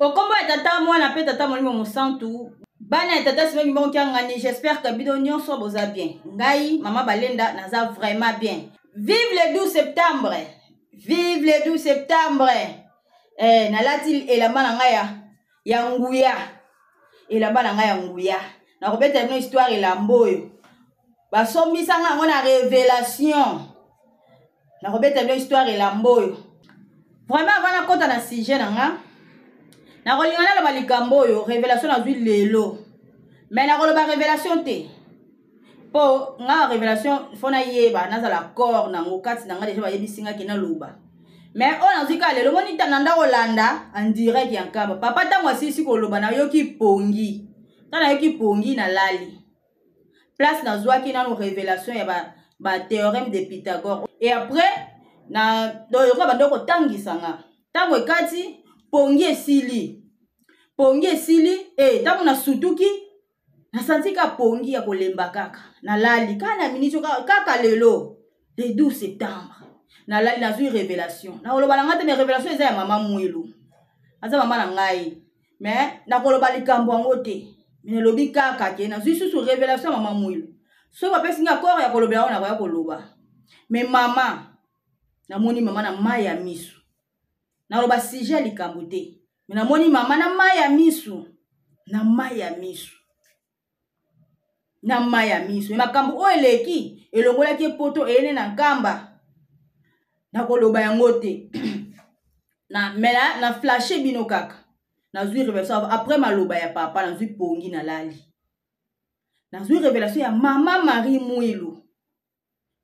Au combo et tata moi na pe tata moni mon santu. Bana et tata sima ngibon kiangani, j'espère que bidonnion soit boza bien. Ngai maman Balenda naza vraiment bien. Vive le 12 septembre. Vive le 12 septembre. Nalati elamba na ngaya ya nguya. Elamba na ngaya nguya. Na robeta no histoire elamboyo. Ba sombisa nga ngona révélation. Na robeta no histoire elamboyo. Vraiment avant na kota na sujet na nga. Na kolingana la balikambo yo révélation na zui lelo. Mais na koloba révélation te. Po nga révélation fona yeba na za la corps na ngokati na nga déjà ba yebisinga kina loba. Mais on a dit que le monita nanda Olanda en direct yankaba. Papa ta moi si koloba na yoki pongi. Tana yoki pongi na lali. Place na zwa ki na no révélation ya ba théorème de Pythagore. Et après na do yoka bandoko tangisa nga. Tango ekati pongi esili. Pongi esili tango na sutuki na santi ka pongi ya kolemba kaka. Na lali kana minicho kaka lelo le 12 septembre. Na lali na zui révélation. Na koloba na ngate me révélation eza ya mama Mwilu. Aza mama na ngai. Mais na koloba likambo yango te. Me lobi kaka ke na zui susu révélation mama Mwilu. So ba pesinga corps ya kolobela ona ya koloba. Mais mama na moni mama na maya misu. Na loba sujet likambo te. Mais na moni mama na maya misu. Na maya misu. Na maya misu. Makambo o eleki elongola ki poto ene na nkamba. Na koloba yango te. Na mela na flashe bino kaka. Na zui révélation après maloba ya papa na zui pongi na lali. Na zui révélation ya mama Marie Mwilu.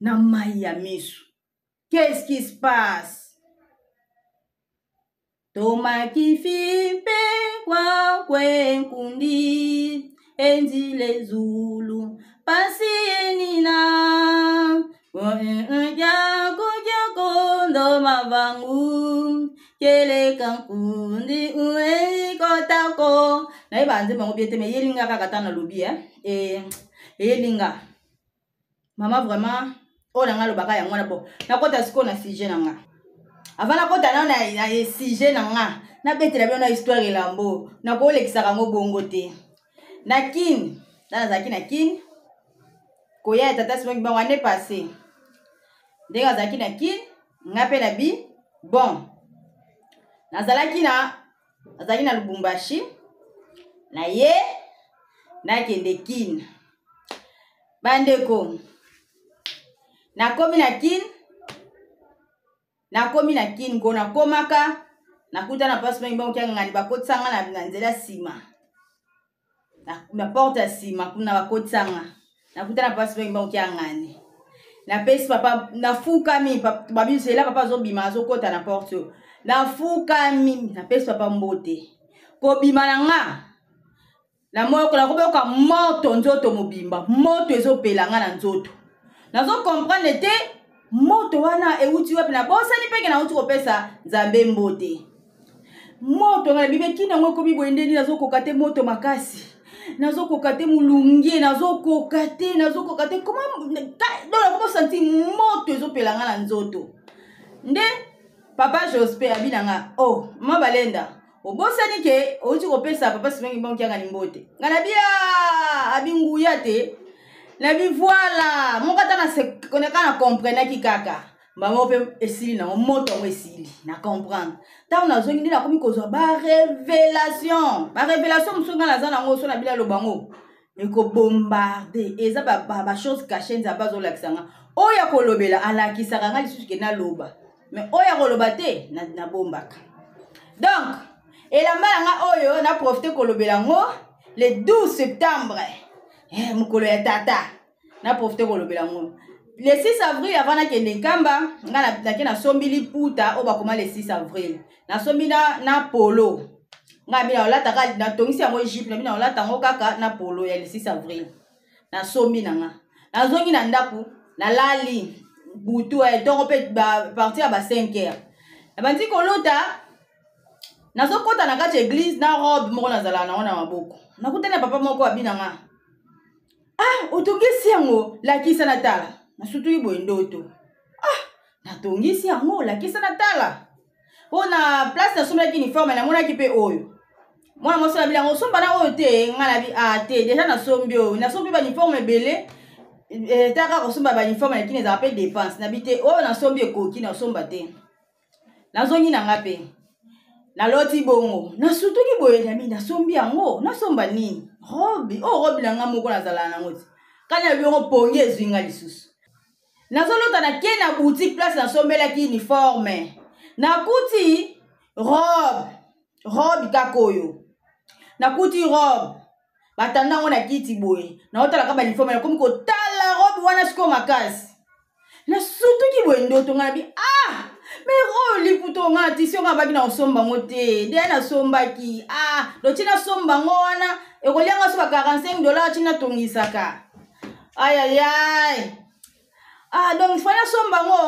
Na maya misu. Qu'est-ce qui se passe? Toma kifipe kwa kwenkundi enzi le Zulu pasi enina Jago mavangu kele kankundi uwe kotako na iba nze bango biete me yelinga kaka tana lobi yelinga mama vraiment o na nga lobaka yango na bo na kota siko na sujet na nga avant na kota na sujet na nga na betela bino na histoire elambo na ko lekisaka ngo bongo te na kin na zaki na kin koya tata simo bango ane passé ndenge zaki na kin ngape na bi bon nazalaki na Lubumbashi na ye na kende kin bandeko na komi na kin ko na komaka nakuta na passe bango kia ngani bakotsanga na nzela sima na porte sima kuna bakotsanga nakuta na passe bango kia ngani na pesi papa na fukami babi c'est là papa zo bima zo kota na porte na fukami na pesi papa mbote ko bima na nga na moko la ko ka moto nzoto mobimba moto ezo pelanga na nzoto nazo comprendre te moto wana euti wapi na bosani peke na uti kopesa nzambe mbote moto ngala bibe kina ngoko bibwendeni nazo kokate moto makasi nazo kokate mulungi nazo kokate comment donc senti moto ezo pelanga na nzoto nde papa Jospe abinanga oh mama Balenda obosani ke outi kopesa papa simengi banki yanga nimbote ngana bia abinguya te na bi voilà mon kata na se koneka na comprendre ki kaka mbamo pe esili na moto ngo esili na comprendre ta na zongi ndina komi kozwa ba révélation msunga na zana ngo so na bila lobango eko bombarder eza ba chose cachée za bazo lakisanga oya kolobela alakisaka nga lisusu ke na loba mais oya koloba te na bombaka donc elamba nga oyo na profiter kolobela ngo le 12 septembre mukolo ya tata na profiter kolobela ngo le 6 avril avant na kende nkamba nga na sombili puta oba koma le 6 avril na sombi na polo nga bina olata na tongisi yango Egypte na bina olata ngo kaka na polo ya le 6 avril na sombi na nga na zongi na ndaku na lali butu tongo pe partir ya ba 5h na bandi kolota na zokota na kati église na robe moko na zala na ona maboko na kutana papa moko abina nga otongisi yango lakisa na tala na sutu ibo ndoto na tongisi yango lakisa na tala ona place na somela ki uniforme na mona ki pe oyo Moi moi ça bilango somba na ote ngala bi te déjà na sombio ba uniforme belé taka ko somba ba uniforme na kine za appel dépense na bité o na sombio ko ki na somba te na zongi na ngape na loti bongo na sutu ki boye na mi na sombi yango na somba nini robi na nga moko na zala na ngoti kana biyo pongi ezinga lisusu na zolota na kie na boutique place na sombela ki uniforme na kuti robe kakoyo na kuti robe batanda ngo na kiti boye na otala ka ba uniforme na komi ko tala robe wana siko makasi na sutu ki boye ndoto nga bi mais roli puto nga tisi nga baki na osomba ngote de na somba ki do tina somba ngo wana e ko lianga so ba $45 tina tongisaka ay donc fanya somba ngo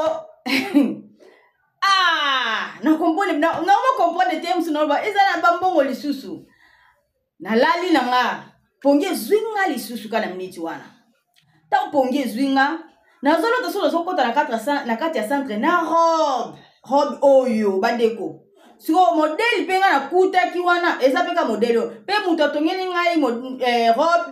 na comprendre na mo comprendre te msu no ba ezana bambongo lisusu na lali na nga ponge zwinga lisusu kana miniti wana ta ponge zwinga na zolo to solo sokota na kati ya centre na robe oyo bandeko siko modèle penga na kuta ki wana eza peka modèle pe muto tongeni ngai robe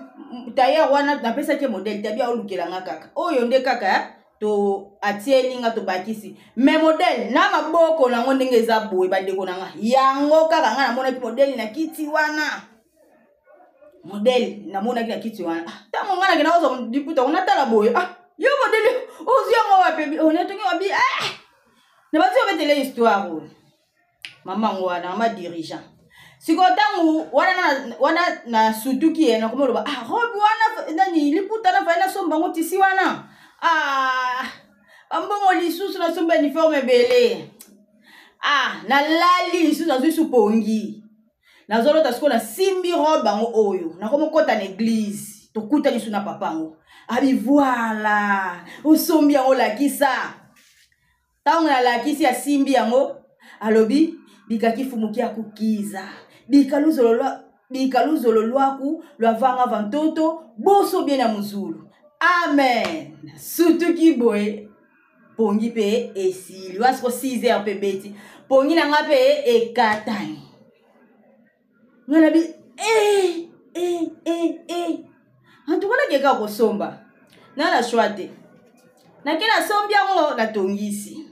tailleur wana na pesa ke modèle tabia olukela nga kaka oyo nde kaka to atieli nga to bakisi mais modèle na maboko na ngo ndenge eza boye bandeko na nga yango kaka nga na mona ki modèle na kiti wana modèle na mona ki na kiti wana tango nga na kina ozo diputa ona tala boye yo modèle ozo ngo wapi on etongi wabi na bati obetele histoire mama ngwana mama dirigeant sikotangu wana na sutuki na komoloba robe wana nani liputa na faina somba ngo tisi wana ambongo lisusu na somba uniforme belé na lali lisusu na zusu pongi na zolo ta siko na simbi robe ngo oyo na komo kota na église to kuta lisu na papango abi voilà osombi yango lakisa tango na lakisi ya simbi yango alobi bikaki fumuki ya kukiza bikaluzolo lwaku lwavanga vantoto boso bien na muzulu amen surtout ki boye pongi pe esili wasiko 6h pe beti pongi na nga pe ekatani ngana bi antukana keka kosomba na la shwate na kena sombi yango na tongisi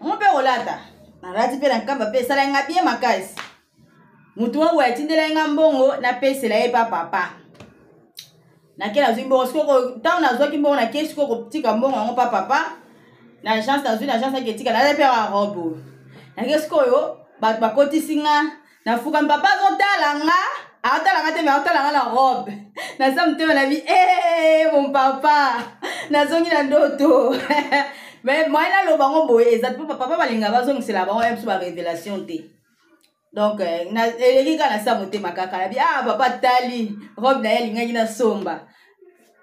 ngo pe olata na rati pe na kamba pe sala nga bien makasi mutu wa tindela nga mbongo na pesa la epa papa na kena zimbo skoko taw na zoki mbongo na kesi ko tika mbongo ngo papa na chance na chance ke tika na pe wa robo na kesi ko yo ba koti singa na fuka papa zo tala nga atala nga te me atala nga la robe na samte na bi mon papa na zongi na ndoto mais moi na lo bango boye ezat papa balinga bazongi sela bango yemso ba révélation te donc na elika na sa mote makaka na bi papa tali robe na yelinga na somba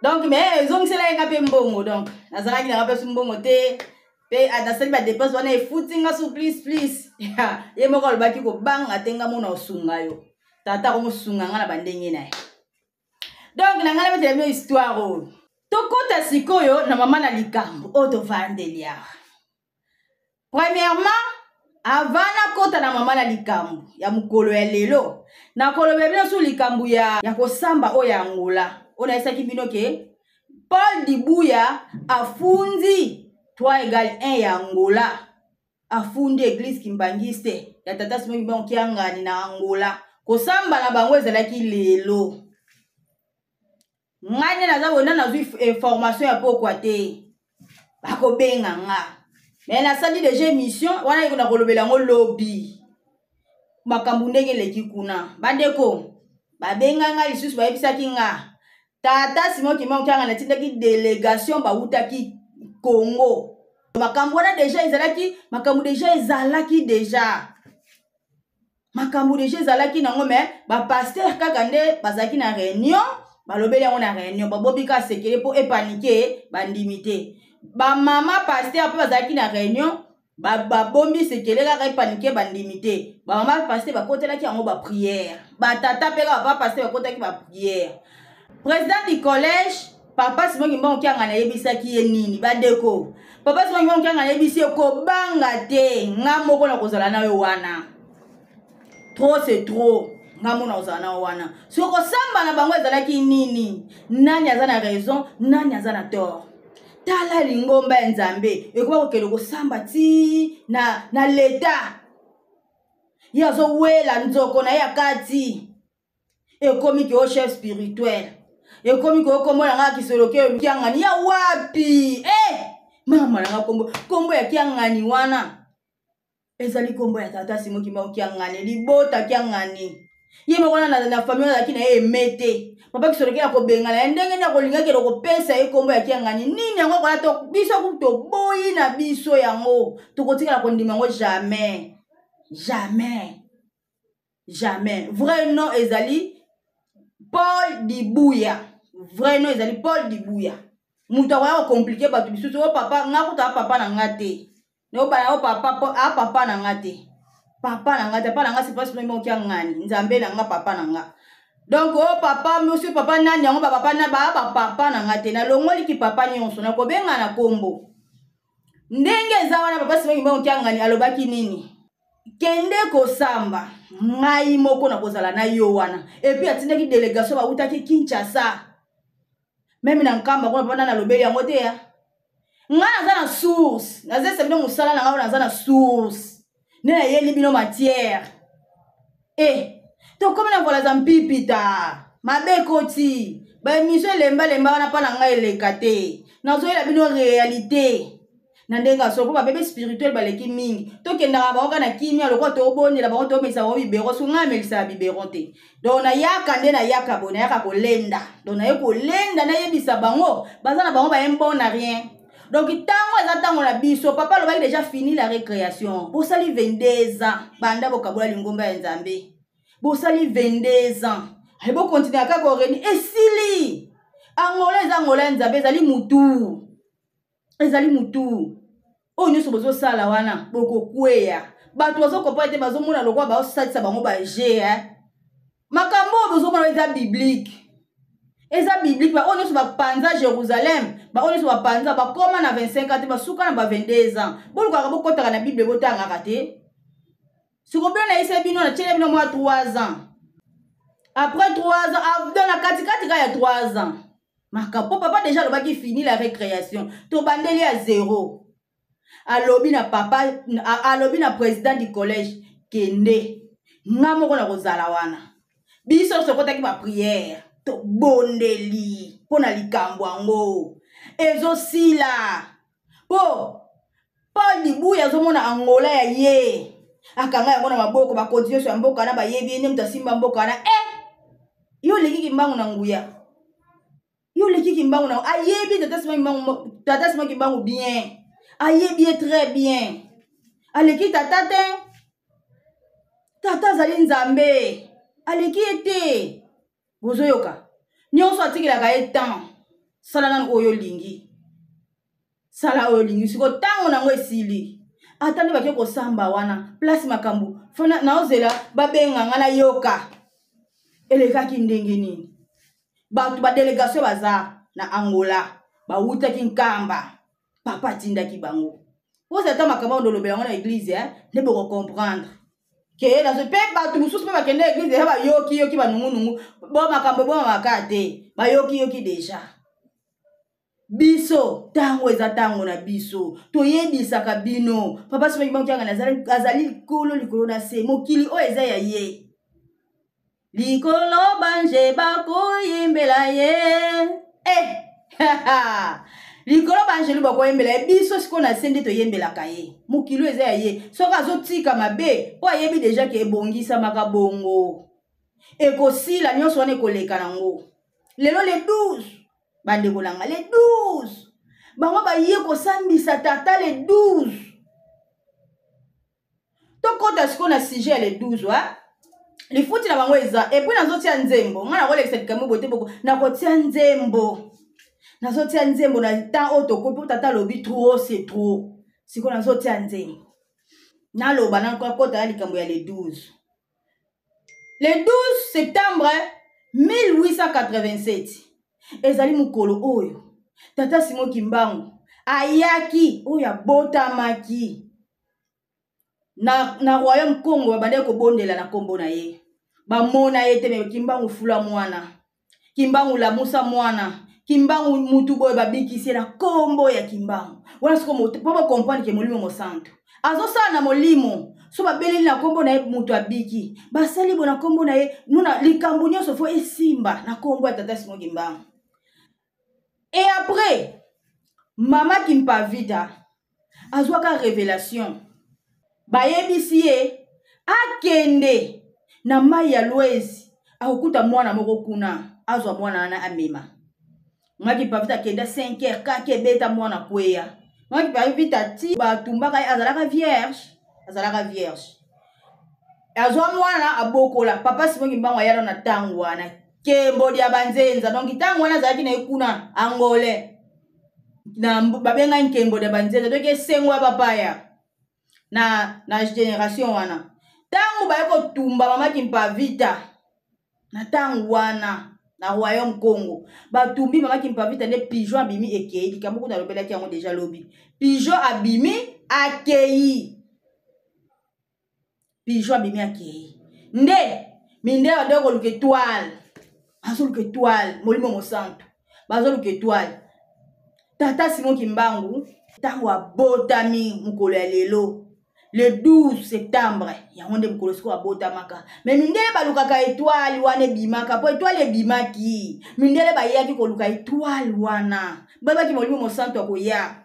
donc mais zongi sela nga pe mbongo donc nazalaki na pe mbongo te pe adasali ba dépense wana efutinga so please ye moko lobaki ko banga tenga mona osunga yo tata ko musunga nga na bandenge na donc na ngala metele histoire tokota sikoyo na mama na likambo oto vandelia premièrement avana kota na mama na likambo ya mukolo ya lelo na kolobe bino su likambo ya kosamba o ya ngola ona esaki bino ke Paul Dibuya afundi 3 égale 1 ya Angola afundi église kimbangiste ya tata simoki bango kiangani na Angola kosamba na bango ezalaki lelo ngane naza bona nazwi information ya pokwa te bakobenga nga mais na sali déjà émission wana iko na kolobela ngo lobby makambu ndenge leki kuna bandeko babenga nga lisusu bayebisaki nga tata simoki bango kianga na tindaki délégation bautaki Congo makambu wana déjà ezalaki makambu déjà ezalaki nango mais ba pasteur kaka nde bazaki na réunion balobeli yango na réunion babobika sekele po epanike bandimité ba mama pasteur pe bazaki na réunion babombi sekele kaka epanike bandimité ba mama pasteur bakotelaki yango ba prière ba tata pe kaka ba pasteur bakotaki ba prière président du collège papa Simon Kimbango kianga na yebisaki ye nini bandeko papa Simon Kimbango kianga na yebisi ko banga te nga moko na kozala na yo wana trop c'est trop ngamona ozana wana soko samba na bango ezalaki nini nani aza na raison nani aza na tort tala lingomba ya nzambe ekoba kokende kosamba ti na leta ye azowela nzoko na ye akati ekomi ke o chef spirituel ekomi ke okombola nga kisoloke kiangani ya wapi mama nanga kombo ya kiangani wana ezali kombo ya tata Simon Kimbangu kiangani libota kiangani ye moko na famille azalaki na ye emete papa kisoloke ya kobengana ndenge ni akolingaki kopesa ye kombo ya kiangani nini yango kola to biso toboyi na biso yango tokotikala kondima yango jamais jamais jamais vrai nom ezali Paul Dibuya vrai nom ezali Paul Dibuya mutu akoya compliqué bato bisusu o papa ngakuta papa na ngate no bana o papa na ngate papa na ngate papa na ngate c'est pas seulement ki ngani nzambe na nga papa na nga donc o papa monsieur papa nani yango papa na papa na ngate na longoli ki papa nyonso na kobenga na kombo ndenge eza wana papa Simon Kimbangu ki ngani alobaki nini kende kosamba ngai moko na kozala na yo wana et puis atindaki délégation bautaki Kinshasa même na nkamba kuna papa na lobeli yango te ya nga naza na source nazesa bino musala na nga naza na source ne na yeli bino matière to komi na vola za mpipita mabe koti ba émission lemba wana pa na nga eleka te nazoyela bino réalité na ndenga soko ba bébé spirituel baleki mingi tokendaka bango na kimia lokwa tobondela bango tomekisa bango bibero so nga mekisa bibero te donc na yaka nde na yaka bona yaka kolenda donc na ye kolenda na yebisa bango baza na bango ba bon na rien donc tango eza tango na biso papa lobaki déjà fini la récréation bosali 22 ans banda bokabola lingomba ya nzambe bosali 22 ans ebo continuer kaka koreni esili angola eza angola ya nzambe ezali mutu oyo nyonso bozosala wana bokokweya bato bazokopa ete bazomona lokwa baosalisa bango baje makambo oyo bozomona eza biblique oyo nyonso bapanza Jérusalem oyo nyonso bapanza bakoma na 25 ans te basuka na ba 22 ans bolukaka bokotaka na bible botangaka te sikobino na yise bino na tiele bino mwa 3 ans après 3 ans dans la katikati ka ya 3 ans makambo papa déjà lobaki fini la récréation to bandeli à 0 alobi na papa alobi na président du collège kende nga moko na kozala wana biso sokotaki ba prière to bondeli pona likambo yango ezosila po Paul Dibuya azomona angola ya ye akanga yango na maboko ba continue so mboka na bayebi ene muta simba mboka na yo leki Kimbangu na nguya yo leki Kimbangu na ayebi tata Simon Kimbangu bien ayebi très bien aleki tata te tata zali nzambe aleki ete bozoyoka nyonso atikilaka ye temps sala nanu oyo lingi sala oyo lingi siko tango nango esili atandi bake kosamba wana place makambo fona naozela babenga nga na yoka elekaki ndenge nini bato ba délégation baza na Angola bawutaki nkamba papa tindaki bango po zata makambo ndolobela ngo na église nde boko comprendre ke na pe bato mususu pe bakende église ya bayoki banungunungu bo makambo bo makate bayoki déjà biso tango eza tango na biso toyebisaka bino papa Simon Kimbangu kiangani azali likolo na se mokili oyo eza ya ye likolo banje bakoyimbela ye likolo banje bakoyimbela ye biso siko na se nde toyembelaka ye mokili oyo eza ya ye soki azotika mabe po ayebi deja ke ebongisamaka bongo ekosila nyonso wana ekoleka nango lelo le 12 bandeko nanga le 12 bango baye kosambisa tata le 12 tokota siko na sujet ya le 12 lifuti na bango eza epui nazotia nzembo nga nakolekisa likambo bote boko nakotia nzembo nazotia nzembo na temps oyo tokopi tata lobi trop c'est trop siko nazotia nzembo naloba nakota ya likambo ya le 12 septembre 1887 ezali mokolo oyo tata Simon Kimbangu ayaki oyo abotamaki na royaume Congo babandaki kobondela na kombo na ye bamona ye te me kimbangu fula mwana kimbangu lamusa mwana kimbangu mutu boye babikisi na kombo ya kimbangu wana siko po bakomprendre ke molimo mosantu azosala na molimo so babeleli na kombo na ye mutu abiki basali bo na kombo na ye nuna likambo nyonso fo esimba na kombo ya tata Simon Kimbangu. Et après mama Kimpavita azwaka révélation bayebisi ye akende na mai ya Lwezi akokuta mwana moko kuna azwa mwana wana amema. Mama Kimpavita akenda 5h kake beta mwana kweya. Mama Kimpavita ti batumbaka azalaka vierge azwa mwana abokola papa Simon Kimbangu ayala na tangu wana kembo dia banzenza donc tangu wana azalaki na ekuna angole na babenga nkembo dia banzenza donc esengwa papaya na génération wana tangu bayeko tumba mama Kimpavita na tangu wana na royaume Congo batumbi mama Kimpavita ne pigeon abimi ekei likambo kuna lobelaki yango déjà lobi pigeon abimi akei nde minde adoko luke étoile azoluka étoile molimo mosantu bazoluka étoile tata Simon Kimbangu tango abotami mukolo ya lelo le 12 septembre yango nde mukolo siko abotamaka mais mindele balukaka étoile wana ebimaka po étoile ebimaki mindele bayaki koluka étoile wana babaki molimo mosantu akoya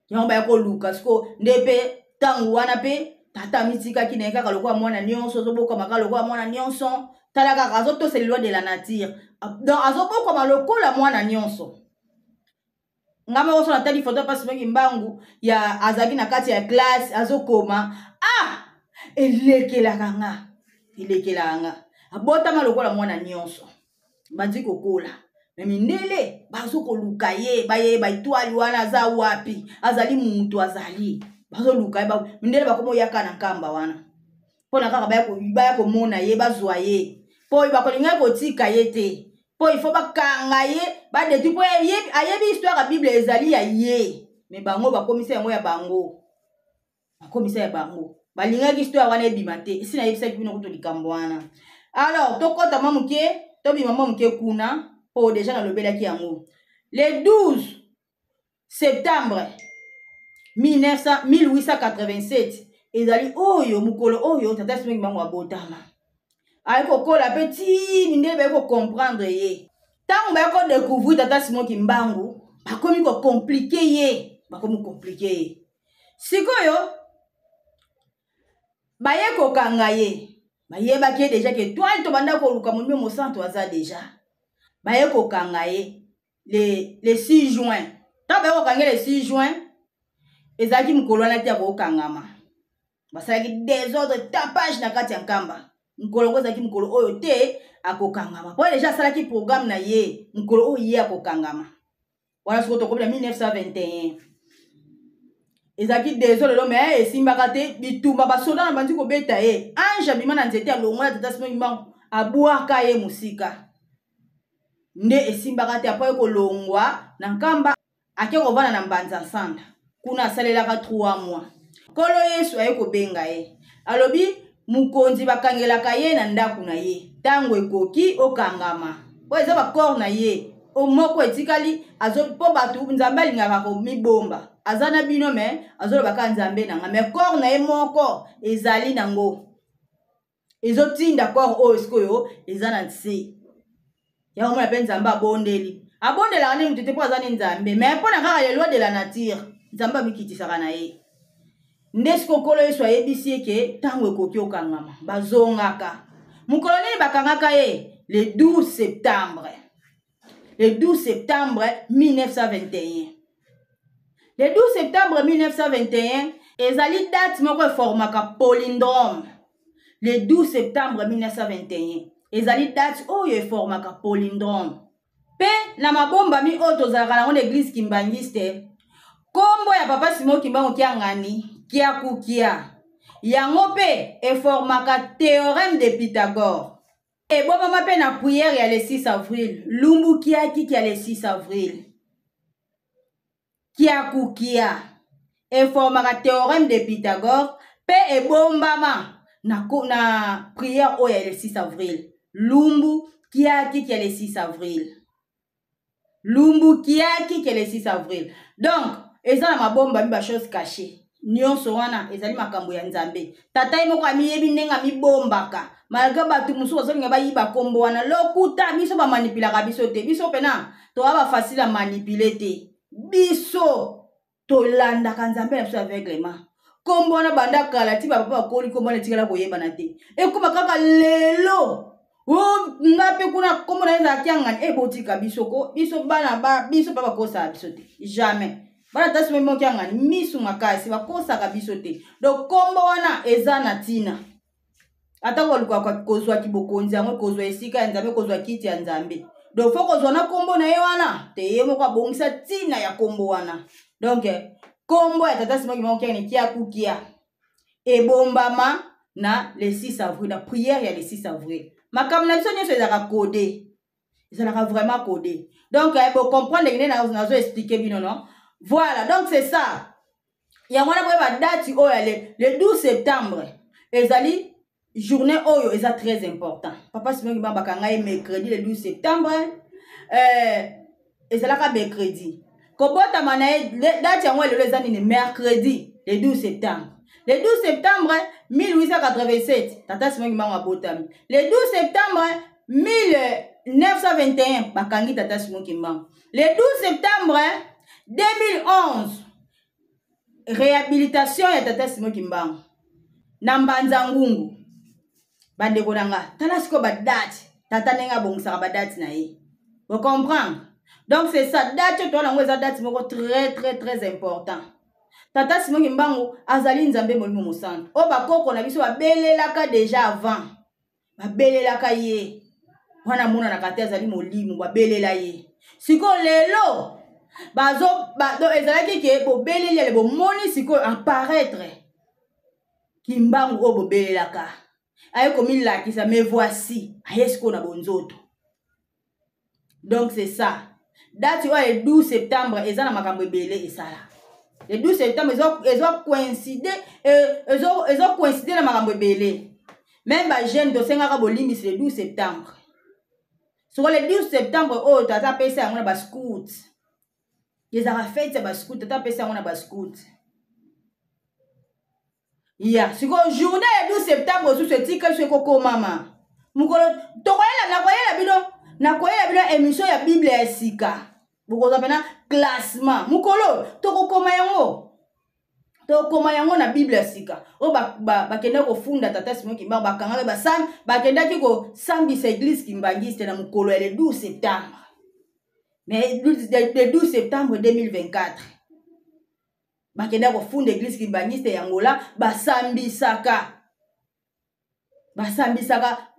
yango baya koluka siko nde pe tango wana pe tata mitikaki na ye kaka lokola mwana nyonso azobokama lokola mwana nyonso tala kaka azotosa loi de la nature donc azobokama lokola mwana nyonso ngamba oso natali foto pa Simon Kimbangu ya azaki na kati ya classe azokoma elekelaka nga abotama lokola mwana nyonso bandi kokola mais mindele bazokoluka ye bayeba étoile wana aza wapi azali mutu azali bazoluka ye mindele bakomo yaka na nkamba wana pona kaka baya komona ye bazwa ye po bakolinga kotika ye te po il faut bakanga ye badeti po ayebi histoire ya Bible ezali ya ye mais bango bakomisa yango ya bango balingaki histoire wana ebima te esi nayebisaki bino kuto likambo wana. Alors tokota mamuke tobima mamuke kuna po déjà nalobelaki yango le 12 septembre 1887 ezali oyo mukolo oyo tata Simon Kimbangu abotama ayeko kola petit mindele bayeko comprendre ye tango bayeko découvrir tata Simon Kimbangu bakomi ko compliquer ye sikoyo bayeko kanga ye bayebaki ye déjà que toi to banda ko luka molimo mosantu aza déjà bayeko kanga ye le 6 juin ta bayeko kanga le 6 juin ezaki mukolo wana te akokangama basalaki désordre tapage na kati ya nkamba mukolo kozaki mukolo oyo te akokangama po déjà asalaki programme na ye mukolo oyo ye akokangama wana siko tokobela 1921 ezaki désordre lo mais esimbaka te bitumba basoda na bandi kobeta ye ange abima na nzete alongwa ya tata Simon Kimbangu abwaka ye musika nde esimbaka te apo ekolongwa na nkamba ake kovanda na mbanza nsanda kuna asalelaka 3 mois kolo Yesu aye kobenga ye alobi mukonzi bakangelaka ye na ndaku na ye tango ekoki okangama po eza bakor na ye omoko etikali po batu nzambe alingaka komibomba aza na bino me azolobaka nzambe nanga me kor na ye moko ezali nango ezotinda kor oyo sikoyo eza na nse yango mona mpe nzambe abondelaka nde mutu te mpo aza ne nzambe me mpo na kaka le loi de la nature nzambe amikitisaka na ye nde siko kolo Yesu ayebisi ye ke tango ekoki okangama bazongaka mukolo nini bakangaka ye le 12 septembre 1921 le 12 septembre 1921 ezali date moko eformaka polindrome le 12 septembre 1921 ezali date oyo eformaka polindrome pe na mabombami oyo tozalaka nango na église kimbangiste kombo ya papa Simon Kimbangu kiangani kiakukia yango pe eformaka théorème de Pythagore ebomama pe na prière ya le 6 avril lumbu kiaki kia le 6 avril kiakukia eformaka théorème de Pythagore pe ebombama na prière oyo le 6 avril. Lumbu kiaki qui est le 6 avril. Lumbu kiaki qui est le 6 avril. Donc, eza na mabomba mi ba chose cachée. Nyonso wana ezali makambo ya Nzambe. Tata ye moko amiyebi ndenga mi bombaka. Malgré batu musu ozolinga ba yiba kombo wana lokuta biso ba manipulaka biso te. Biso pena to ba facile à manipuler te. Biso to landa ka Nzambe na biso aveuglement. Kombo wana banda kala ti ba papa bakoli kombo na tikala koyeba na te. E kuma kaka lelo. Oh, ngape kuna kombo na eza kianga ebotika biso ko biso bana ba biso papa kosa biso te. Jamais. Bana tasi memo kianga misu makasi ba kosa ka biso te. Donc kombo wana eza na tina. Ata ko luka kwa kozwa kibokonzi yango kozwa esika ya Nzambe kozwa kiti ya Nzambe. Donc faut kozwa na kombo na ye wana te ye moko abongisa tina ya kombo wana. Donc kombo ya tata simo memo kianga ni kia kukia. Ebombama na le 6 avril la prière ya le 6 avril. Makambo na biso nyonso ezalaka codé. Ezalaka vraiment codé. Donc pour comprendre les nazo expliquer bino non. Voilà, donc c'est ça. Il y a une date le 12 septembre. Ezali journée oyo eza très important. Papa Simon Bakanga est mercredi le 12 septembre. Ezalaka mercredi. Kobota manae date yango le ezali ni mercredi le 12 septembre. Le 12 septembre 1887, Tata Simon Botami. Le 12 septembre 1921, Bakangi Tata Simon Kimba. Le 12 septembre 2011, réhabilitation ya Tata Simon Kimba. Nambanza Ngungu. Bandeko nanga. Tala siko ba date. Tata nenga bongisa ba date na ye. Vous comprenez? Donc c'est ça. Date to na ngweza date moko très important. Tata Simon Kimbangu azali Nzambe molimo mosantu. O bakoko na biso babelelaka déjà avant. Babelelaka ye. Wana mona na kati azali molimo babelela ye. Siko lelo bazo ezalaki ke bo belele bo moni siko apparaître. Kimbangu o bo belelaka. Aye komi lakisa me voici. Aye siko na bonzoto. Donc c'est ça. Date le 12 septembre ezana makambo ebele esala. Le 12 septembre, ils ont coïncidé dans ma belé. Même les jeunes de Sengaraboli, c'est le 12 septembre. Sur le 12 septembre, oh, tu as appelé ça un scout. Ils ont fait ça scout, tu as appelé ça un scout. Yeah, sur la journée le 12 septembre, sur ce titre, je suis coco maman. Mukolo, tu vois la émission de la Bible et Sika. Vous avez un classement. Mukolo, toko koma yango na Bible sika. O bakenda ko funda Tata Simon Kimba bakanga bakenda ki ko sambisa église kimbangiste na mukolo le 12 septembre. Mais le 12 septembre 2024. Bakenda ko funda église kimbangiste ya Angola basambisaka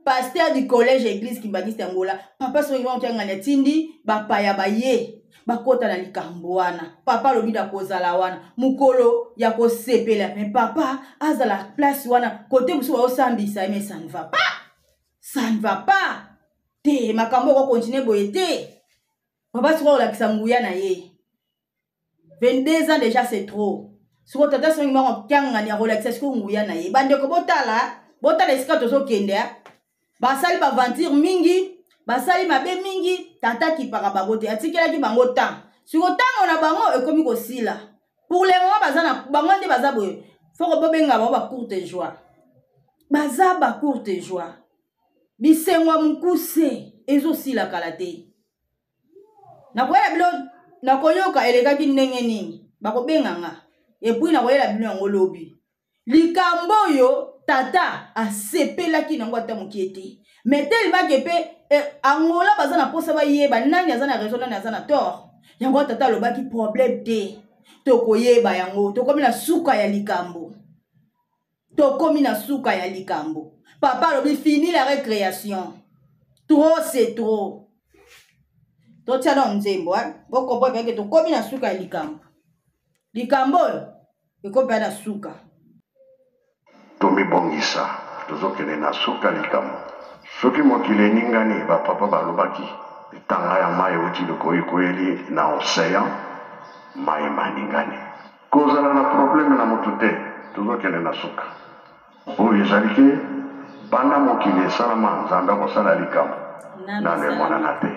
pasteur du collège église kimbangiste ya Angola. Papa so yimo ngana tindi bapaya baye. Bakota na likambo wana. Papa lobida kozala wana. Mukolo ya kosepela. Mais papa azala place wana. Kote busu wa osambisa. Mais ça ne va pas. Ça ne va pas. Te makambo ko continue boyete. Papa siko la kisanguya na ye. 22 ans déjà c'est trop. Siko tata so ngima kyanga ni relaxa siko nguya na ye. Bande ko botala esika tozo kende. Basali ba ventir mingi. Basali mabe mingi tata ki para bagote atikela ki bango temps siko tango na bango ekomi ko sila pour le moment bazana bango nde bazaboye faut ko bobenga ba courte joie baza ba courte joie bisengwa mukuse ezo sila kalate na koyela bilo na koyoka eleka ki ndenge nini bakobenga nga et puis na koyela bilo ngo lobi likambo yo tata asepela ki nango ata mokiete mais tellement que pe Angola bazana posa ba yeba nani azana raison nani azana tort yango tata lobaki problème te toko yeba yango tokomi na suka ya likambo papa lobi fini la récréation trop c'est trop to tia na nzembo bo kompo pe ke tokomi na suka ya likambo ekopa na suka tomi bongisa tozokene na suka likambo soki mokili ningani bapapa balobaki tanga ya mai uti lokoyikoyeli na océan mai maningani kozala na problème na motu te tozokende na suka oyo ezali ke banda mokili esalama nzambe akosala likambo nano emonana te.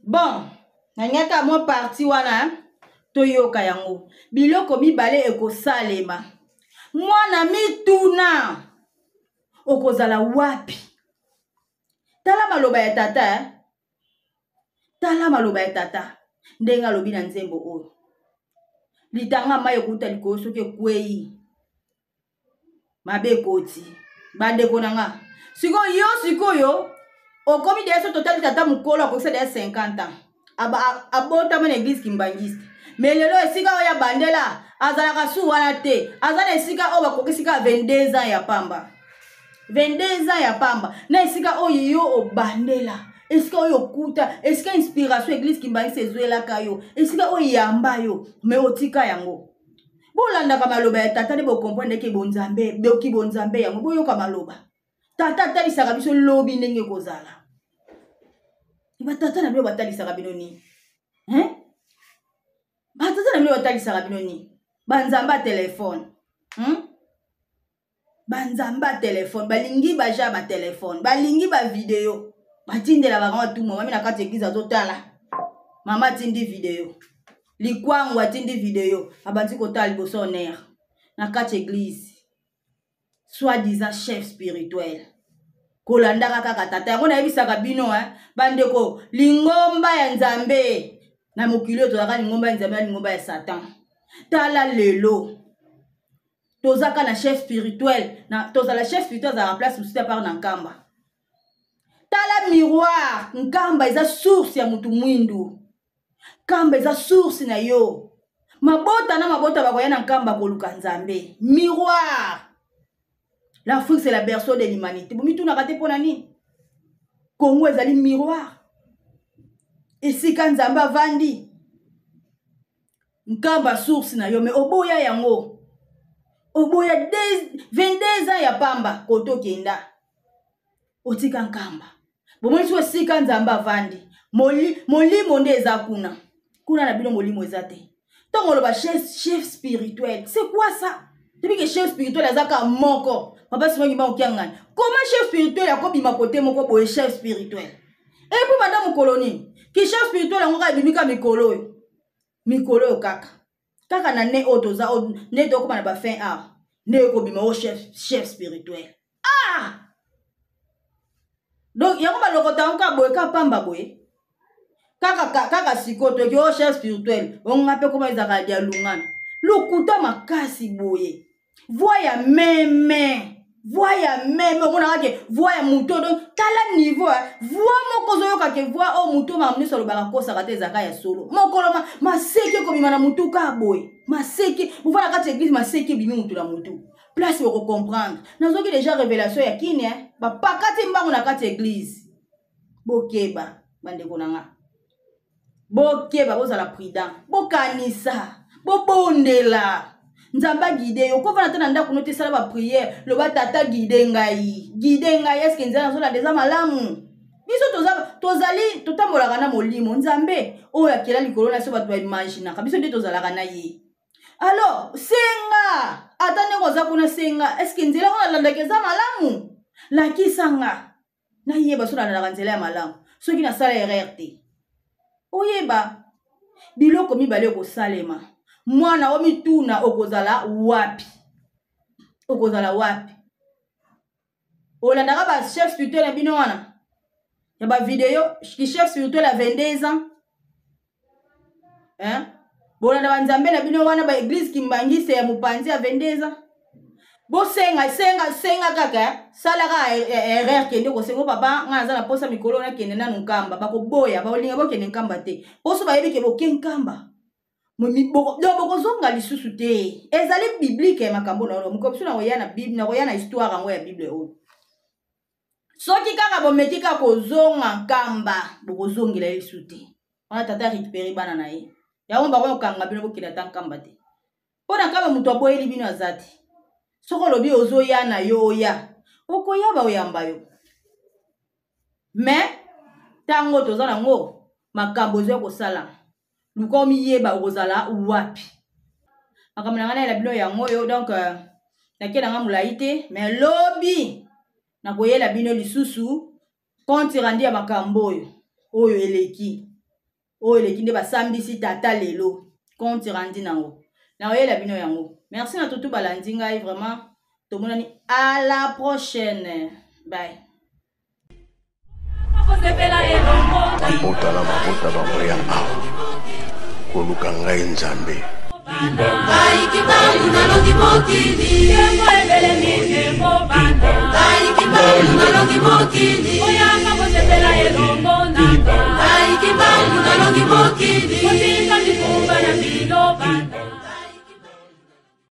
Bon, nanyata mo parti wana toyoka yango biloko mibale ekosalema mwana mituna okozala wapi. Tala maloba ya tata tala maloba ya tata ndenga alobi na nzembo oyo litanga mai okuta likolo soki ekwei mabe koti bandeko nanga sikoyo okomi deso totali tata mukolo akokisa deya 50 ans abotama na église kimbangiste mais lelo esika oyo ya bandela azalaka su wana te aza na esika oyo bakokisika 22 ans ya pamba 22 ans ya pamba na esika oyo yo obandela esika oyo okuta esika inspiration église kimbangiste ezwelaka yo esika oyo yamba yo me otika yango bolandaka maloba ya tata nde bokomprendre ke bonzambe boki bonzambe yango boyoka maloba tata atalisaka biso lobi ndenge kozala batata na bino batalisaka bino nini batata na bino batalisaka bino nini banzamba telefone banzamba telefone balingi baja ba telefone balingi ba video batindela bakama tu mama na kati église azotala mama tindi video likwangu atindi video abanzi kotala liboso honneur na kati église soi-disant chef spirituel kolandaka kaka tata yango nayebisaka bino bandeko lingomba ya nzambe na mokili oyo tozalaka lingomba ya nzambe na lingomba ya satan. Tala lelo tozaka na chef spirituel na tozala chef spirituel azala place mosusu apart na nkamba. Tala miroir nkamba eza source ya mutu mwindu nkamba eza source na yo mabota na mabota bakoya na nkamba koluka nzambe. Miroir l'Afrique c'est la berceau de l'humanité. Bomi tout n'a raté pour nani. Congo ezali miroir. Ici quand Nzamba vandi. nkamba source na yo, mais oboya yango. Oboya 22 ans ya pamba koto kenda. Otika nkamba. Bomoni so sika nzamba vandi. Molimo nde eza kuna. Kuna na bino molimo eza te. Tongo loba chef spirituel. C'est quoi ça? Depuis que chef spirituel azaka moko. Papa sima ngima okiangani. Comment chef spirituel akobima kote moko boye chef spirituel? Et puis madame koloni, ki chef spirituel angoka ebimika mikolo yo. Mikolo yo kaka. Kaka na ne otoza ne toko na ba fin art. Ne ekobima o chef spirituel. Ah! Donc yango ba lokota onka boye ka pamba boye. Kaka sikoto ki o chef spirituel. On ngape koma izaka dia lungana. Lokuta makasi boye. Voya meme. Voya meme. Omona kake voya muto donc tala niveau. Voya moko zoyoka ke voya o muto ma mni solo baka kosa kate zaka ya solo. Mokolo maseke ko bima na mutu ka boye. Maseke, vous voyez la église maseke bimi mutu na mutu. Place pour comprendre. Nazoki déjà révélation ya kini ba pakati mbango na kati église. Bokeba bandeko nanga. Bokeba bozala prudent. Bokanisa. Bobondela. Nzamba guide yo. Ko vana tana ndako note sala ba prière. Le ba tata guide ngai. Guide ngai est-ce que nzana so la deza malamu. Biso tozali totambola kana molimo nzambe. O ya kela likolo na so ba imagine. Biso nde tozala kana ye. Alors, senga. Atane koza kuna senga. Est-ce que nzela ona landa keza malamu? La kisanga. Na yeba so na landa nzela ya malamu. So ki na sala RRT. Oyeba. Biloko mibale ko salema. Mwana omi tuna okozala wapi. Okozala wapi. Olandaka ba chef spirituel na bino wana. Ya ba video ki chef spirituel a 22 ans. Hein? Bolanda banzambe na bino wana ba église kimbangise ya mupanzi a 22 ans. Bo senga kaka salaka erreur kende ko sengo papa nga za na posa mikolo na kende na nkamba bako boya ba olinga bo kende nkamba te. Poso ba yebi ke bo kenkamba. Momi boko zonga lisusu te. Ezali biblique makambo na lo mukobiso na koya na bible na koya na histoire ngo ya bible o. Soki kaka bo metika ko zonga nkamba boko zongela lisusu te. On tata récupérer bana na ye. Ya on ba ko kanga bino bo kila tankamba te. Pona kama muto aboyeli bino azati. Soko lobi ozoya na yo ya. Okoya ba oyamba yo. Mais tango tozana ngo makambo zo ko sala. Lukomi yeba okozala wapi. Makambo ngana la bino ya ngoyo donc nakena nga mulaite mais lobi na koyela bino lisusu konti randi ya makambo oyo eleki. Oyo eleki nde basambisi tata lelo konti randi nango. Na oyela bino yango. Merci na tutu balandi ngai vraiment. Tomonani à la prochaine. Bye. Mabota bamoya koluka ngai nzambe. Ai kibangu na longi mokili. Ai kibangu na longi mokili.